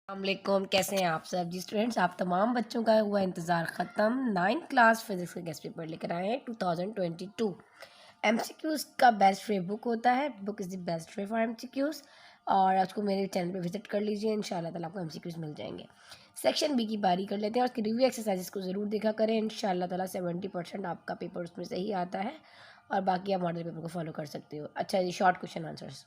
अस्सलामुअलैकुम, कैसे हैं आप सब जी स्टूडेंट्स। आप तमाम बच्चों का हुआ इंतज़ार ख़त्म। 9th क्लास फिज़िक्स का गेस्ट पेपर लेकर आए हैं 2022। एमसीक्यूज़ का बेस्ट वे बुक होता है। Book is the best way for MCQs. और आपको मेरे चैनल पे विजिट कर लीजिए, इंशाल्लाह ताला आपको एमसीक्यूज़ मिल जाएंगे। सेक्शन बी की बारी कर लेते हैं और उसकी रिव्यू एक्सरसाइजेस को ज़रूर देखा करें। इंशाल्लाह ताला 70% आपका पेपर उसमें सही आता है और बाकी आप मॉडल पेपर को फॉलो कर सकते हो। अच्छा जी, शॉर्ट क्वेश्चन आंसर्स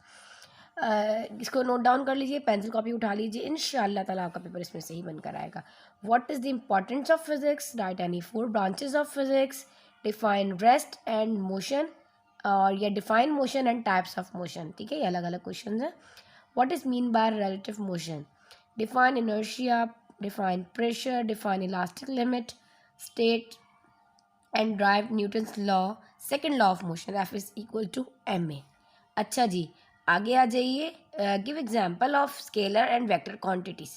इसको नोट डाउन कर लीजिए, पेंसिल कॉपी उठा लीजिए, इंशाल्लाह ताला आपका पेपर इसमें सही बनकर आएगा। What is the importance of physics? Write any 4 branches of physics. Define rest and motion, और या define motion and types of motion. ठीक है, ये अलग अलग क्वेश्चन हैं। What is mean by relative motion? Define inertia, define pressure, define elastic limit, state and derive Newton's law, second law of motion, F is equal to M A. अच्छा जी, आगे आ जाइए। Give example of scalar and vector quantities.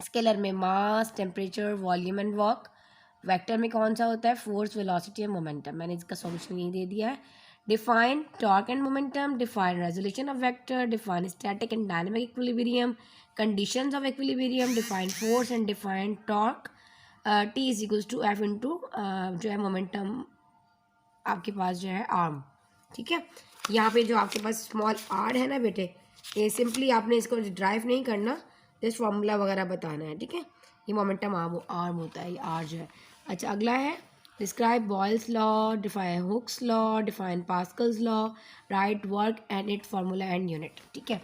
Scalar में mass, temperature, volume and work. Vector में कौन सा होता है? Force, velocity and momentum. मैंने इसका सॉल्यूशन यही दे दिया है। Define torque and momentum, define resolution of vector, define static and dynamic equilibrium, conditions of equilibrium, define force and define torque. T is equals to F into जो है momentum आपके पास जो है आर्म। ठीक है, यहाँ पे जो आपके पास स्मॉल आर है ना बेटे, ये सिंपली आपने इसको ड्राइव नहीं करना, जस्ट फॉर्मूला वगैरह बताना है। ठीक है, ये मोमेंटम आर्म होता है, ये आर जो है। अच्छा, अगला है describe Boyle's law, define Hooke's law, define Pascal's law, write work and it formula and unit. ठीक है,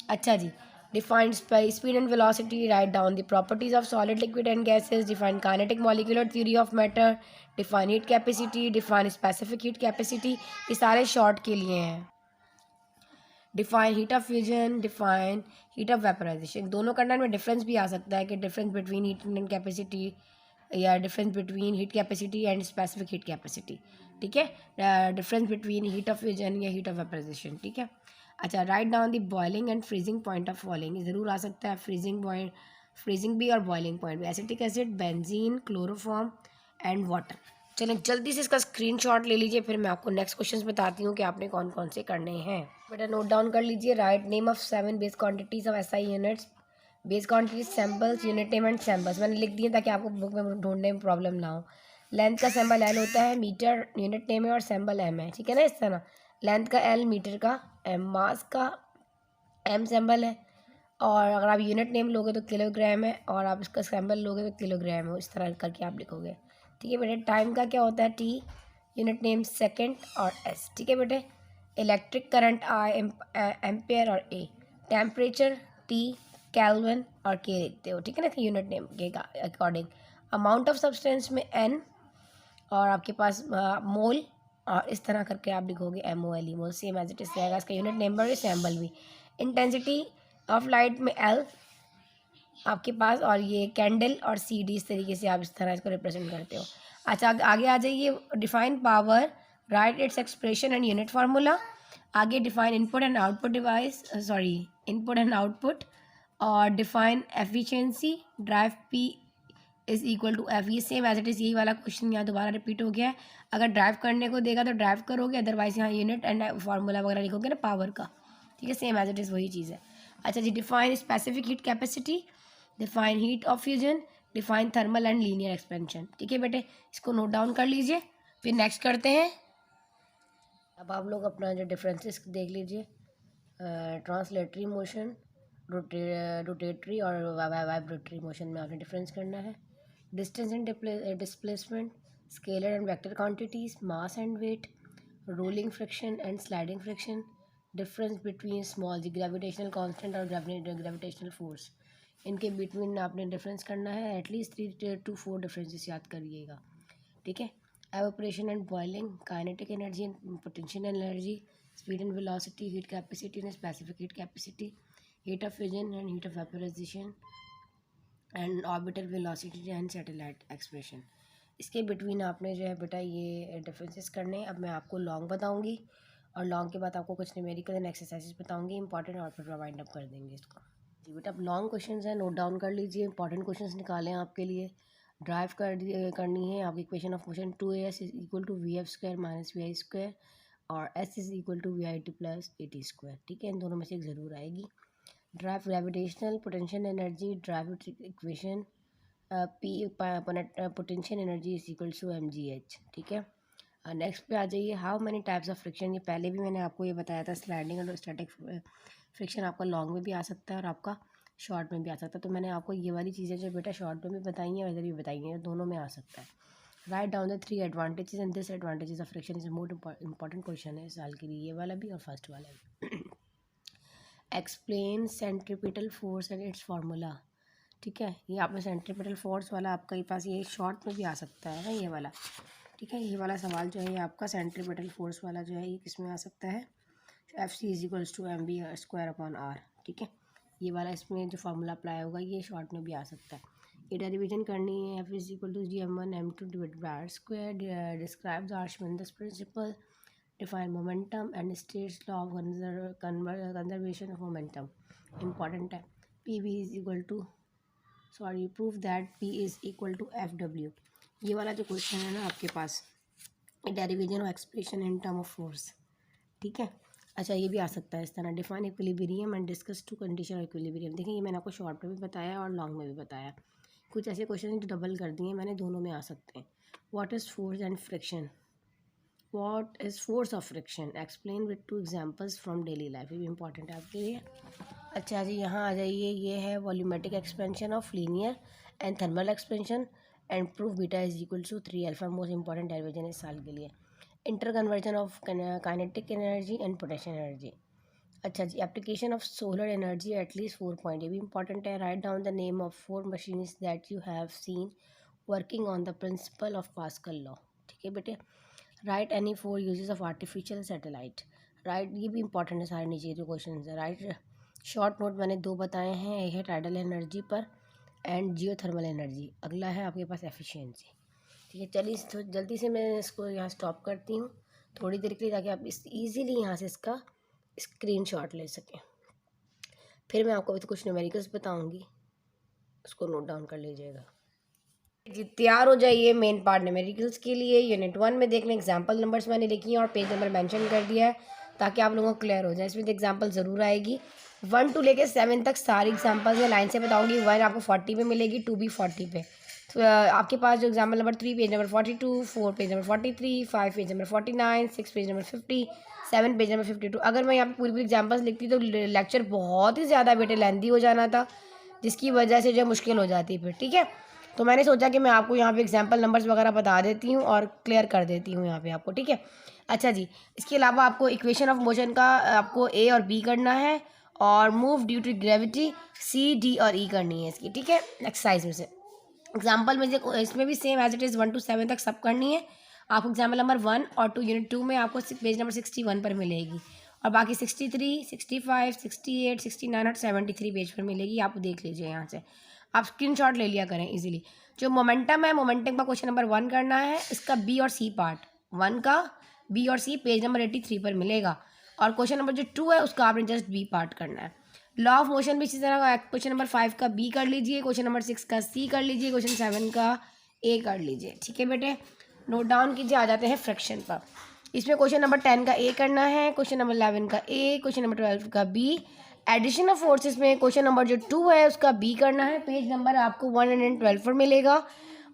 अच्छा जी, define speed and velocity, write down the properties of solid, liquid and gases, define kinetic molecular theory of matter, define heat capacity, define specific heat capacity। ये सारे short के लिए हैं। Define heat of fusion, define heat of vaporization. दोनों content में difference भी आ सकता है कि difference between heat and capacity या difference between heat capacity and specific heat capacity. ठीक है, difference between heat of fusion या हीट ऑफ वेपराइजेशन। ठीक है, अच्छा, write down the boiling and freezing point of boiling. ज़रूर आ सकता है फ्रीजिंग पॉइंट, फ्रीजिंग भी और बॉइलिंग पॉइंट भी। Acetic acid, benzene, chloroform and water. चलें जल्दी से इसका स्क्रीनशॉट ले लीजिए, फिर मैं आपको नेक्स्ट क्वेश्चंस बताती हूँ कि आपने कौन कौन से करने हैं। बेटा नोट डाउन कर लीजिए। Write name of 7 base quantities of SI units. Base quantities, samples, unit name and samples मैंने लिख दिए ताकि आपको बुक में ढूंढने में प्रॉब्लम ना हो। लेंथ का सैम्पल एल होता है, मीटर यूनिट नेम है और सैम्पल एम है। ठीक है ना, इस तरह लेंथ का एल, मीटर का एम, मास का एम सैम्पल है, और अगर आप यूनिट नेम लोगे तो किलोग्राम है, और आप इसका सैम्पल लोगे तो किलोग्राम है। इस तरह करके आप लिखोगे। ठीक है बेटे, टाइम का क्या होता है? टी, यूनिट नेम सेकंड और एस। ठीक है बेटे, इलेक्ट्रिक करंट आई, एम्पेयर और ए। टेम्परेचर टी, केल्विन और के लिखते हो। ठीक है ना, यूनिट नेम के अकॉर्डिंग। अमाउंट ऑफ सब्सटेंस में एन, और आपके पास मोल, और इस तरह करके आप लिखोगे M O L E, mole same as it is रहेगा। इसका यूनिट नंबर भी, सैम्पल भी। इंटेंसिटी ऑफ लाइट में एल आपके पास, और ये कैंडल और सी डी, इस तरीके से आप इस तरह इसको रिप्रेजेंट करते हो। अच्छा, आगे आ जाइए। Define power, write its expression and unit formula. आगे define input and output device, sorry input and output, और define efficiency, derive P is equal to F. ये सेम एज इट इज़, यही वाला क्वेश्चन यहाँ दोबारा रिपीट हो गया है। अगर ड्राइव करने को देगा तो ड्राइव करोगे, अदरवाइज यहाँ यूनिट एंड फार्मूला वगैरह लिखोगे ना पावर का। ठीक है, सेम एज इट इज़ वही चीज़ है। अच्छा जी, define specific heat capacity, define heat of fusion, define thermal and linear expansion. ठीक है बेटे, इसको नोट डाउन कर लीजिए, फिर नेक्स्ट करते हैं। अब आप लोग अपना जो डिफरेंसेस देख लीजिए। ट्रांसलेटरी मोशन, रोटेटरी और वाइब्रेटरी मोशन में आपने डिफरेंस करना है। Distance and displacement, scalar and vector quantities, mass and weight, rolling friction and sliding friction, difference between small G gravitational constant और ग्रेविटेशनल फोर्स। इनके बिटवीन आपने डिफरेंस करना है, एटलीस्ट 3 to 4 डिफरेंसेस याद करिएगा। ठीक है, evaporation and boiling, kinetic energy and potential energy, speed and velocity, heat capacity and specific heat capacity, heat of fusion and heat of vaporization, and orbital velocity and satellite expression. इसके between आपने जो है बेटा ये differences करने हैं। अब मैं आपको लॉन्ग बताऊंगी, और लॉन्ग के बाद आपको कुछ न्यूमेरिकल एंड एक्सरसाइजेस बताऊंगी इंपॉर्टेंट, और फिर वाइंड अप कर देंगे इसको। जी बेटा, अब लॉन्ग क्वेश्चंस हैं, नोट डाउन कर लीजिए। इंपॉर्टेंट क्वेश्चंस निकाले हैं आपके लिए। ड्राइव करनी है आपकी equation of motion 2as is equal to V F square minus V I square, और s is equal to V I T plus A T square. ठीक है, इन दोनों में से एक ज़रूर आएगी। Derive gravitational potential energy, derive equation, P potential energy is equal to mgh। ठीक है, नेक्स्ट पे आ जाइए। How many types of friction, ये पहले भी मैंने आपको ये बताया था, स्लाइडिंग और स्टैटिक फ्रिक्शन आपका लॉन्ग में भी आ सकता है और आपका शॉर्ट में भी आ सकता है। तो मैंने आपको ये वाली चीज़ें जो बेटा शॉर्ट में भी बताई हैं, इधर भी बताई हैं, दोनों में आ सकता है। Write down the 3 advantages and disadvantages of friction is more important question है इस साल के लिए, ये वाला भी और फर्स्ट वाला भी। Explain centripetal force and it's formula. ठीक है, ये आपने सेंट्रीपिटल फोर्स वाला आपका ये पास ये शॉर्ट में भी आ सकता है ना ये वाला। ठीक है, ये वाला सवाल जो है ये आपका सेंट्रीपिटल फोर्स वाला जो है ये किस में आ सकता है, FC is equals to mv²/r। ठीक है, ये वाला इसमें जो फार्मूला अप्लाई होगा ये शॉर्ट में भी आ सकता है। ये डेरिवेशन करनी है, F is equal to gm1m2 divided by r square, describe the Archimedes principle, define momentum and State's law of conservation of momentum, important है। PV is equal to prove that P is equal to FW। ये वाला जो question है ना आपके पास, derivation और expression in term of force. ठीक है, अच्छा ये भी आ सकता है इस तरह, define equilibrium and discuss two condition of equilibrium. देखिए ये मैंने आपको शॉर्ट में भी बताया और लॉन्ग में भी बताया, कुछ ऐसे क्वेश्चन जो डबल कर दिए मैंने, दोनों में आ सकते हैं। What is force and friction, What is force of friction? Explain with 2 examples from daily life। ये भी इंपॉर्टेंट है आपके लिए। अच्छा जी, यहाँ आ जाइए, ये है volumetric expansion of linear and thermal expansion and proof beta is equal to 3α, most important derivation इस साल के लिए। Inter conversion of kinetic energy and potential energy. अच्छा जी, application of solar energy at least 4 point, ये भी इंपॉर्टेंट है। Write down the name of 4 machines that you have seen working on the principle of Pascal law. ठीक है बेटे, write any 4 uses of artificial satellite. Right, ये भी important है सारे नीचे जो क्वेश्चन है। राइट, शॉर्ट नोट मैंने 2 बताए हैं, एक है टाइडल एनर्जी पर एंड जियो थर्मल एनर्जी, अगला है आपके पास एफिशिएंसी। ठीक है, चलिए तो जल्दी से मैं इसको यहाँ स्टॉप करती हूँ थोड़ी देर के लिए, ताकि आप इस ईजीली यहाँ से इसका स्क्रीनशॉट ले सकें। फिर मैं आपको कुछ न्यूमेरिकल्स बताऊँगी, उसको नोट डाउन कर लीजिएगा जी। तैयार हो जाइए मेन पार्ट न्यूमेरिकल्स के लिए। यूनिट 1 में देख लें, एग्जाम्पल नंबर्स मैंने लिखी हैं और पेज नंबर मेंशन कर दिया है ताकि आप लोगों को क्लियर हो जाए। इसमें तो एग्जाम्पल ज़रूर आएगी, 1 to लेके 7 तक सारी एग्जाम्पल्स में लाइन से बताऊंगी। 1 आपको 40 पे मिलेगी, 2 भी 40 पे। तो आपके पास जो example number 3 page number 42, 4 page number 43, 5 page number 49, 6 page number 50, 7 page number 52। अगर मैं यहाँ पे पूरी पूरी एग्जाम्पल्स लिखती तो लेक्चर बहुत ही ज़्यादा बेटे लेंदी हो जाना था, जिसकी वजह से जो मुश्किल हो जाती फिर। ठीक है, तो मैंने सोचा कि मैं आपको यहाँ पे एग्जाम्पल नंबर्स वगैरह बता देती हूँ और क्लियर कर देती हूँ यहाँ पे आपको। ठीक है, अच्छा जी, इसके अलावा आपको इक्वेशन ऑफ मोशन का आपको A और B करना है और move due to gravity C, D और E करनी है इसकी। ठीक है, एक्सरसाइज में से एग्जाम्पल में से इसमें भी same as it is 1 to 7 तक सब करनी है आपको। एग्जाम्पल नंबर 1 और 2 यूनिट 2 में आपको पेज नंबर 61 पर मिलेगी और बाकी 63, 65, 68, 69 और 73 पेज पर मिलेगी। आप देख लीजिए यहाँ से, आप स्क्रीनशॉट ले लिया करें इजीली। जो मोमेंटम है, मोमेंटम का क्वेश्चन नंबर 1 करना है, इसका B और C पार्ट, 1 का B और C पेज नंबर 83 पर मिलेगा और क्वेश्चन नंबर जो 2 है उसका आपने जस्ट B पार्ट करना है। लॉ ऑफ मोशन भी इसी तरह का, क्वेश्चन नंबर 5 का B कर लीजिए, क्वेश्चन नंबर 6 का C कर लीजिए, क्वेश्चन 7 का A कर लीजिए। ठीक है बेटे, नोट डाउन कीजिए। आ जाते हैं फ्रैक्शन पर। इसमें क्वेश्चन नंबर 10 का A करना है, क्वेश्चन नंबर 11 का A, क्वेश्चन नंबर 12 का B। एडिशन ऑफ फोर्सेस में क्वेश्चन नंबर जो 2 है उसका B करना है, पेज नंबर आपको 112 पर मिलेगा।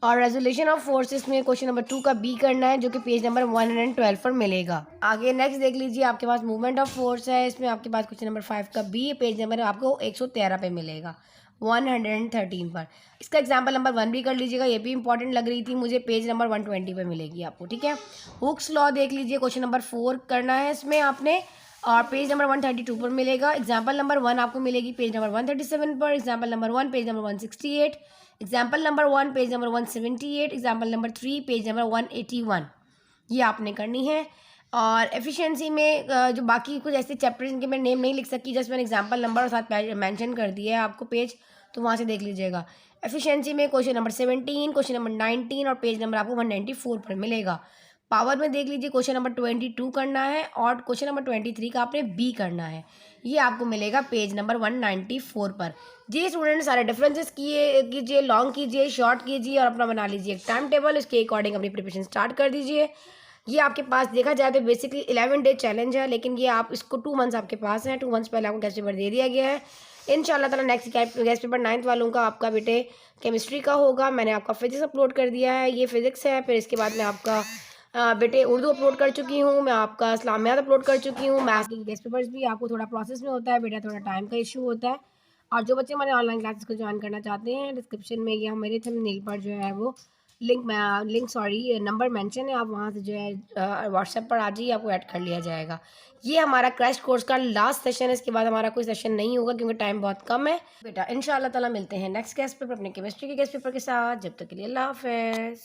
और रेजोल्यूशन ऑफ फोर्सेस में क्वेश्चन नंबर 2 का B करना है, जो कि पेज नंबर 112 पर मिलेगा। आगे नेक्स्ट देख लीजिए, आपके पास मूवमेंट ऑफ फोर्स है, इसमें आपके पास क्वेश्चन नंबर 5 का B, पेज नंबर आपको 113 पे मिलेगा, 113 पर। इसका एग्जाम्पल नंबर 1 भी कर लीजिएगा, ये भी इंपॉर्टेंट लग रही थी मुझे, पेज नंबर 120 पे मिलेगी आपको। ठीक है, हुक्स लॉ देख लीजिए, क्वेश्चन नंबर 4 करना है इसमें आपने और पेज नंबर 132 पर मिलेगा। एग्जाम्पल नंबर 1 आपको मिलेगी पेज नंबर 137 पर, example number 1 page number 168, example number 1 page number 178, example number 3 page number 181, ये आपने करनी है। और एफिशिएंसी में जो बाकी कुछ ऐसे चैप्टर जिनके मैं नेम नहीं लिख सकी, जस्ट मैंने एग्जाम्पल नंबर और साथ मेंशन कर दिया है आपको पेज, तो वहाँ से देख लीजिएगा। एफिशिएंसी में क्वेश्चन नंबर 17, क्वेश्चन नंबर 19 और पेज नंबर आपको 194 पर मिलेगा। पावर में देख लीजिए, क्वेश्चन नंबर 22 करना है और क्वेश्चन नंबर 23 का आपने B करना है, ये आपको मिलेगा पेज नंबर 194 पर। जी स्टूडेंट, सारे डिफरेंसेस कीजिए, लॉन्ग कीजिए, शॉर्ट कीजिए और अपना बना लीजिए एक टाइम टेबल, इसके अकॉर्डिंग अपनी प्रिपरेशन स्टार्ट कर दीजिए। ये आपके पास देखा जाए तो बेसिकली 11 डे चैलेंज है, लेकिन ये आप इसको 2 मंथ्स आपके पास हैं, 2 मंथ्स पहले आपको गेस्ट पेपर दे दिया गया है। इंशाल्लाह ताला नेक्स्ट गेस्ट पेपर 9th वालों का आपका बेटे केमिस्ट्री का होगा। मैंने आपका फिजिक्स अपलोड कर दिया है, ये फिजिक्स है। फिर इसके बाद मैं आपका बेटे उर्दू अपलोड कर चुकी हूँ, मैं आपका इस्लामियात अपलोड कर चुकी हूँ। मैथ्स के गेस्ट पेपर्स भी आपको थोड़ा प्रोसेस में होता है बेटा, थोड़ा टाइम का इशू होता है। और जो बच्चे हमारे ऑनलाइन क्लासेस को ज्वाइन करना चाहते हैं, डिस्क्रिप्शन में या मेरे थंबनेल पर जो है वो नंबर मेंशन है, आप वहाँ से जो है व्हाट्सएप पर आ जाइए, आपको ऐड कर लिया जाएगा। ये हमारा क्रैश कोर्स का लास्ट सेशन है, इसके बाद हमारा कोई सेशन नहीं होगा क्योंकि टाइम बहुत कम है बेटा। इंशाल्लाह ताला मिलते हैं नेक्स्ट गेस्ट पेपर, अपने केमिस्ट्री के गेस्ट पेपर के साथ। जब तक के लिए अल्लाह हाफ़िज़।